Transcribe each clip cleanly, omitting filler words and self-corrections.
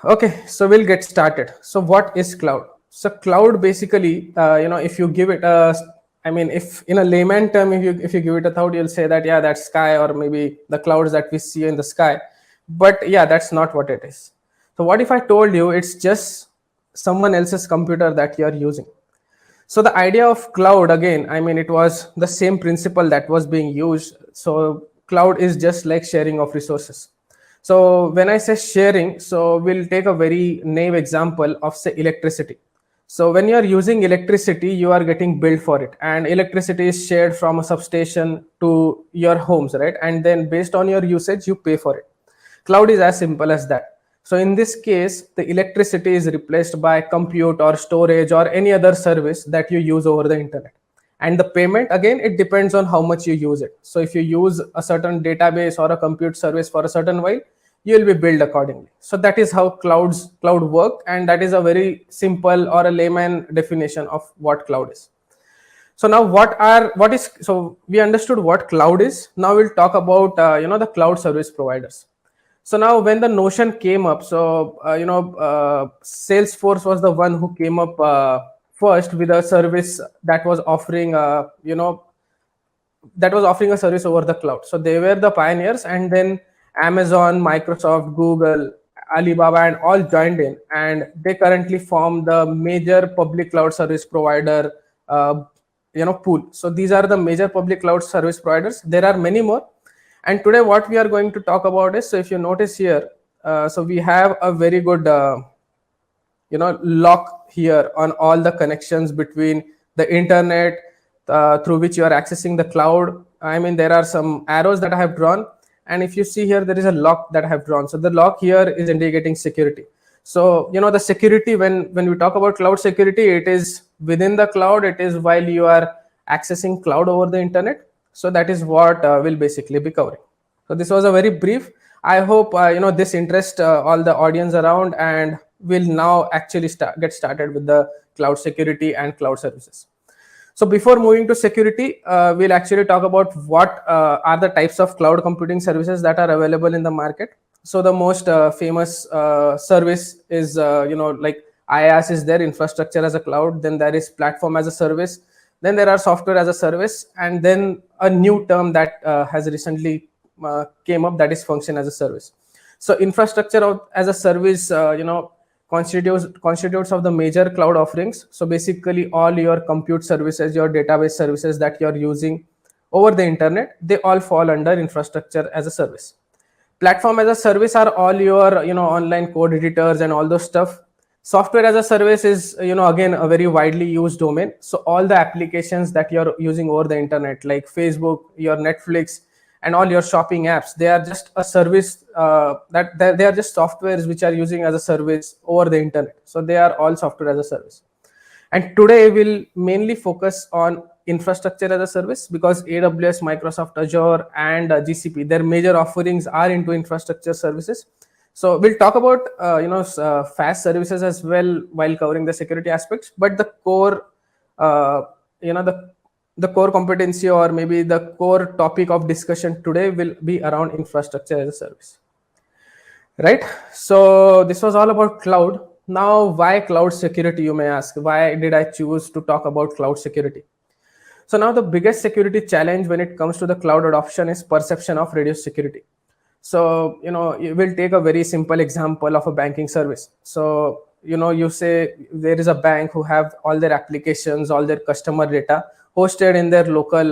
Okay, so we'll get started. So what is cloud? So cloud basically, if you give it a, I mean, if in a layman term, if you give it a thought, you'll say that yeah, that's sky, or maybe the clouds that we see in the sky. But yeah, that's not what it is. So what if I told you it's just someone else's computer that you're using? So the idea of cloud, again, I mean, it was the same principle that was being used. So cloud is just like sharing of resources. So when I say sharing, so we'll take a very naive example of, say, electricity. So when you are using electricity, you are getting billed for it, and electricity is shared from a substation to your homes, right? And then based on your usage, you pay for it. Cloud is as simple as that. So in this case, the electricity is replaced by compute or storage or any other service that you use over the internet. And the payment, again, it depends on how much you use it. So if you use a certain database or a compute service for a certain while, you will be billed accordingly. So that is how cloud work, and that is a very simple or a layman definition of what cloud is. So now what is, so we understood what cloud is. Now we'll talk about the cloud service providers. So now when the notion came up, so Salesforce was the one who came up first with a service that was offering a service over the cloud. So they were the pioneers, and then Amazon, Microsoft, Google, Alibaba, and all joined in, and they currently form the major public cloud service provider pool. So these are the major public cloud service providers. There are many more, and today what we are going to talk about is, so if you notice here, so we have a very good lock here on all the connections between the internet through which you are accessing the cloud. I mean, there are some arrows that I have drawn, and if you see here, there is a lock that I have drawn. So the lock here is indicating security. So the security, when we talk about cloud security, it is within the cloud, it is while you are accessing cloud over the internet. So that is what we'll basically be covering. So this was a very brief. I hope this interests all the audience around, and we'll now actually get started with the cloud security and cloud services. So before moving to security, we'll actually talk about what are the types of cloud computing services that are available in the market. So the most famous service is like IaaS is there, infrastructure as a cloud. Then there is platform as a service. Then there are software as a service, and then a new term that has recently came up, that is function as a service. So infrastructure as a service, constitutes of the major cloud offerings. So basically all your compute services, your database services that you're using over the internet, they all fall under infrastructure as a service. Platform as a service are all your online code editors and all those stuff. Software as a service is again a very widely used domain. So all the applications that you're using over the internet, like Facebook, your Netflix, and all your shopping apps, they are just a service that they are just softwares which are using as a service over the internet. So they are all software as a service. And today we'll mainly focus on infrastructure as a service, because AWS, Microsoft Azure, and GCP, their major offerings are into infrastructure services. So we'll talk about fast services as well while covering the security aspects, but the core the core competency, or maybe the core topic of discussion today, will be around infrastructure as a service, right? So this was all about cloud. Now, why cloud security, you may ask? Why did I choose to talk about cloud security? So now the biggest security challenge when it comes to the cloud adoption is perception of reduced security. So we'll take a very simple example of a banking service. So you say there is a bank who have all their applications, all their customer data hosted in their local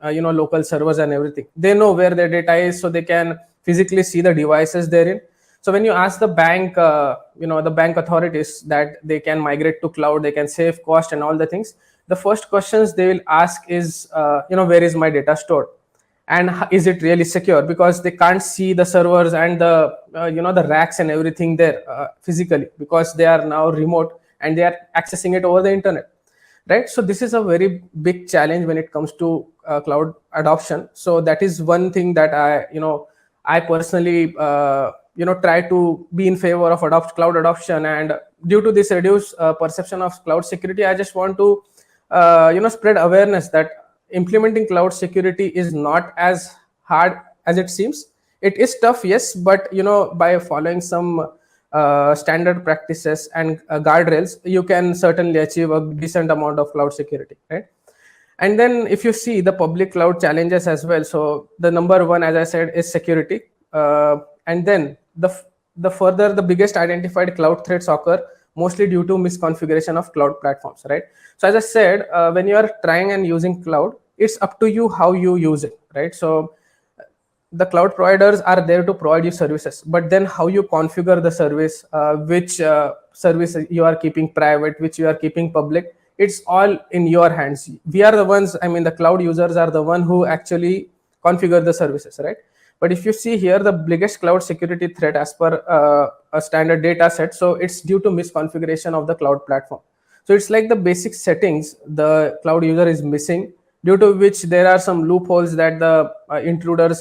local servers and everything. They know where their data is, so they can physically see the devices therein. So when you ask the bank the bank authorities that they can migrate to cloud, they can save cost and all the things, the first questions they will ask is where is my data stored, and is it really secure, because they can't see the servers and the the racks and everything there physically, because they are now remote and they are accessing it over the internet, right? So this is a very big challenge when it comes to cloud adoption. So that is one thing that I personally try to be in favor of cloud adoption. And due to this reduced perception of cloud security, I just want to spread awareness that implementing cloud security is not as hard as it seems. It is tough, yes, but by following some standard practices and guardrails, you can certainly achieve a decent amount of cloud security, right? And then if you see the public cloud challenges as well, so the number one, as I said, is security. And then the biggest identified cloud threats occur mostly due to misconfiguration of cloud platforms, right? So as I said, when you are trying and using cloud, it's up to you how you use it, right? So the cloud providers are there to provide you services, but then how you configure the service, which service you are keeping private, which you are keeping public, it's all in your hands. We are the ones, I mean, the cloud users are the one who actually configure the services, right? But if you see here, the biggest cloud security threat as per a standard data set, so it's due to misconfiguration of the cloud platform. So it's like the basic settings the cloud user is missing, due to which there are some loopholes that the intruders